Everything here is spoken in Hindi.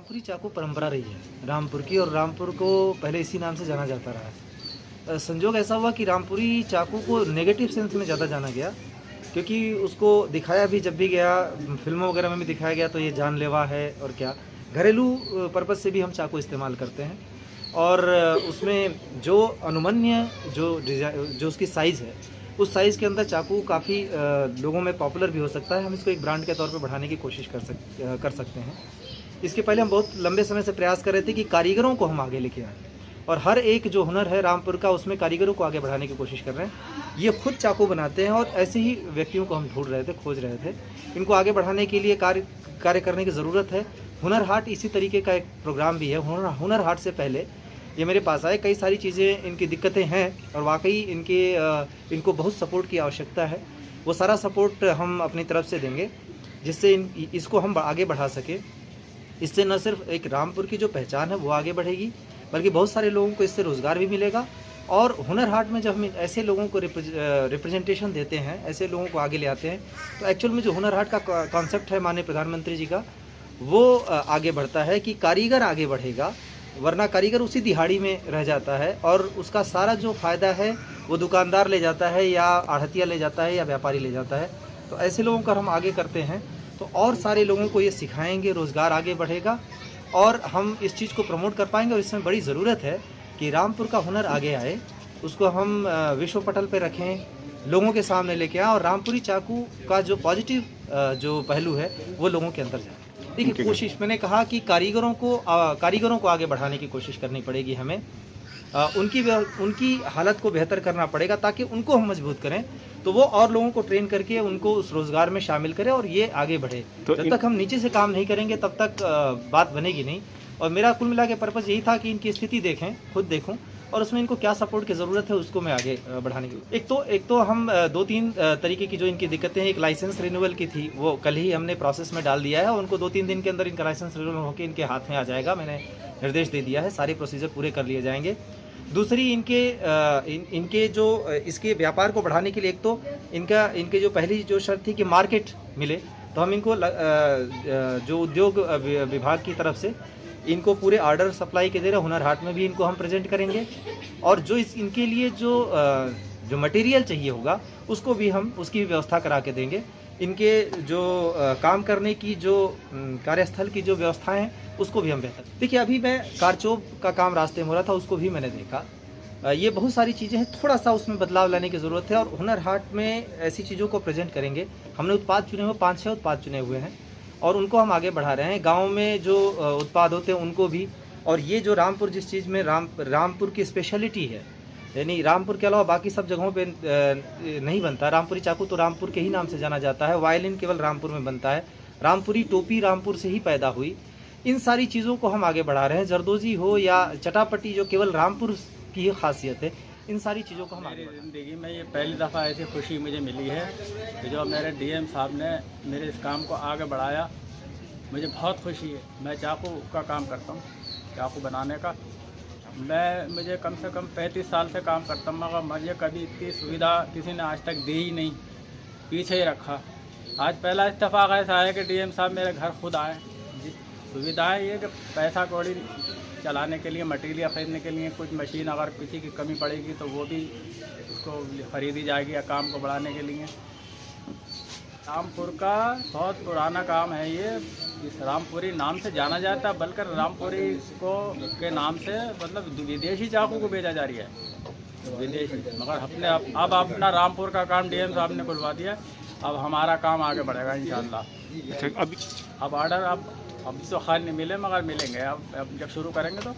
रामपुरी चाकू परंपरा रही है रामपुर की, और रामपुर को पहले इसी नाम से जाना जाता रहा है। संजोग ऐसा हुआ कि रामपुरी चाकू को नेगेटिव सेंस में ज़्यादा जाना गया, क्योंकि उसको दिखाया भी जब भी गया, फिल्मों वगैरह में भी दिखाया गया तो ये जानलेवा है, और क्या घरेलू पर्पज़ से भी हम चाकू इस्तेमाल करते हैं। और उसमें जो अनुमन्य जो उसकी साइज़ है, उस साइज़ के अंदर चाकू काफ़ी लोगों में पॉपुलर भी हो सकता है। हम इसको एक ब्रांड के तौर पे बढ़ाने की कोशिश कर सकते हैं। इसके पहले हम बहुत लंबे समय से प्रयास कर रहे थे कि कारीगरों को हम आगे लेके आएँ, और हर एक जो हुनर है रामपुर का, उसमें कारीगरों को आगे बढ़ाने की कोशिश कर रहे हैं। ये खुद चाकू बनाते हैं, और ऐसे ही व्यक्तियों को हम ढूंढ रहे थे, खोज रहे थे। इनको आगे बढ़ाने के लिए कार्य करने की ज़रूरत है। हुनर हाट इसी तरीके का एक प्रोग्राम भी है। हुनर हाट से पहले ये मेरे पास आए, कई सारी चीज़ें इनकी दिक्कतें हैं, और वाकई इनको बहुत सपोर्ट की आवश्यकता है। वो सारा सपोर्ट हम अपनी तरफ से देंगे, जिससे इसको हम आगे बढ़ा सकें। इससे न सिर्फ एक रामपुर की जो पहचान है वो आगे बढ़ेगी, बल्कि बहुत सारे लोगों को इससे रोज़गार भी मिलेगा। और हुनर हाट में जब हम ऐसे लोगों को रिप्रेजेंटेशन देते हैं, ऐसे लोगों को आगे ले आते हैं, तो एक्चुअल में जो हुनर हाट का कॉन्सेप्ट है माननीय प्रधानमंत्री जी का, वो आगे बढ़ता है कि कारीगर आगे बढ़ेगा, वरना कारीगर उसी दिहाड़ी में रह जाता है, और उसका सारा जो फ़ायदा है वो दुकानदार ले जाता है, या आढ़तिया ले जाता है, या व्यापारी ले जाता है। तो ऐसे लोगों का हम आगे करते हैं तो और सारे लोगों को ये सिखाएंगे, रोज़गार आगे बढ़ेगा, और हम इस चीज़ को प्रमोट कर पाएंगे। और इसमें बड़ी ज़रूरत है कि रामपुर का हुनर आगे आए, उसको हम विश्व पटल पर रखें, लोगों के सामने लेके आएँ, और रामपुरी चाकू का जो पॉजिटिव जो पहलू है वो लोगों के अंदर जाए। देखिए, कोशिश मैंने कहा कि कारीगरों को आगे बढ़ाने की कोशिश करनी पड़ेगी हमें। उनकी हालत को बेहतर करना पड़ेगा, ताकि उनको हम मजबूत करें, तो वो और लोगों को ट्रेन करके उनको उस रोज़गार में शामिल करें, और ये आगे बढ़े। तो जब तक हम नीचे से काम नहीं करेंगे तब तक बात बनेगी नहीं। और मेरा कुल मिला के पर्पज़ यही था कि इनकी स्थिति देखें, खुद देखूं, और उसमें इनको क्या सपोर्ट की ज़रूरत है उसको मैं आगे बढ़ाने की। एक तो हम 2-3 तरीके की जो इनकी दिक्कतें हैं, एक लाइसेंस रिन्यूअल की थी, वो कल ही हमने प्रोसेस में डाल दिया है, और उनको 2-3 दिन के अंदर इनका लाइसेंस रिन्यूअल होकर इनके हाथ में आ जाएगा। मैंने निर्देश दे दिया है, सारे प्रोसीजर पूरे कर लिए जाएंगे। दूसरी, इनके जो इसके व्यापार को बढ़ाने के लिए, एक तो इनके जो पहली जो शर्त थी कि मार्केट मिले, तो हम इनको जो उद्योग विभाग की तरफ से इनको पूरे ऑर्डर सप्लाई के दे रहे, हुनर हाट में भी इनको हम प्रेजेंट करेंगे, और जो इनके लिए जो मटेरियल चाहिए होगा उसको भी हम उसकी भी व्यवस्था करा के देंगे। इनके जो काम करने की जो कार्यस्थल की जो व्यवस्थाएं हैं उसको भी हम बेहतर। देखिए, अभी मैं कारचोब का काम रास्ते में हो रहा था, उसको भी मैंने देखा। ये बहुत सारी चीज़ें हैं, थोड़ा सा उसमें बदलाव लाने की ज़रूरत है, और हुनर हाट में ऐसी चीज़ों को प्रेजेंट करेंगे। हमने उत्पाद चुने हुए 5-6 उत्पाद चुने हुए हैं, और उनको हम आगे बढ़ा रहे हैं। गाँव में जो उत्पाद होते हैं उनको भी, और ये जो रामपुर जिस चीज़ में रामपुर की स्पेशलिटी है, यानी रामपुर के अलावा बाकी सब जगहों पे नहीं बनता। रामपुरी चाकू तो रामपुर के ही नाम से जाना जाता है। वायलिन केवल रामपुर में बनता है। रामपुरी टोपी रामपुर से ही पैदा हुई। इन सारी चीज़ों को हम आगे बढ़ा रहे हैं। जरदोजी हो या चटापटी, जो केवल रामपुर की ही खासियत है, इन सारी चीज़ों को हम आगे बढ़ा। ज़िंदगी में ये पहली दफ़ा ऐसी खुशी मुझे मिली है कि जो मेरे डीएम साहब ने मेरे इस काम को आगे बढ़ाया, मुझे बहुत खुशी है। मैं चाकू का काम करता हूँ, चाकू बनाने का। मुझे कम से कम 35 साल से काम करता हूँ, मगर मुझे कभी इतनी सुविधा किसी ने आज तक दी ही नहीं, पीछे ही रखा। आज पहला इत्तेफाक ऐसा है कि डीएम साहब मेरे घर खुद आए। सुविधाएं ये कि पैसा कौड़ी चलाने के लिए, मटेरियल ख़रीदने के लिए, कुछ मशीन अगर किसी की कमी पड़ेगी तो वो भी उसको ख़रीदी जाएगी, या काम को बढ़ाने के लिए। रामपुर का बहुत पुराना काम है ये। इस रामपुरी नाम से जाना जाता है, बल्कि रामपुरी के नाम से मतलब विदेशी चाकू को भेजा जा रही है, विदेशी। मगर अब अपना रामपुर का काम डीएम साहब ने खुलवा दिया। अब हमारा काम आगे बढ़ेगा इंशाल्लाह। अब ऑर्डर अब तो खाली नहीं मिले, मगर मिलेंगे अब जब शुरू करेंगे तो।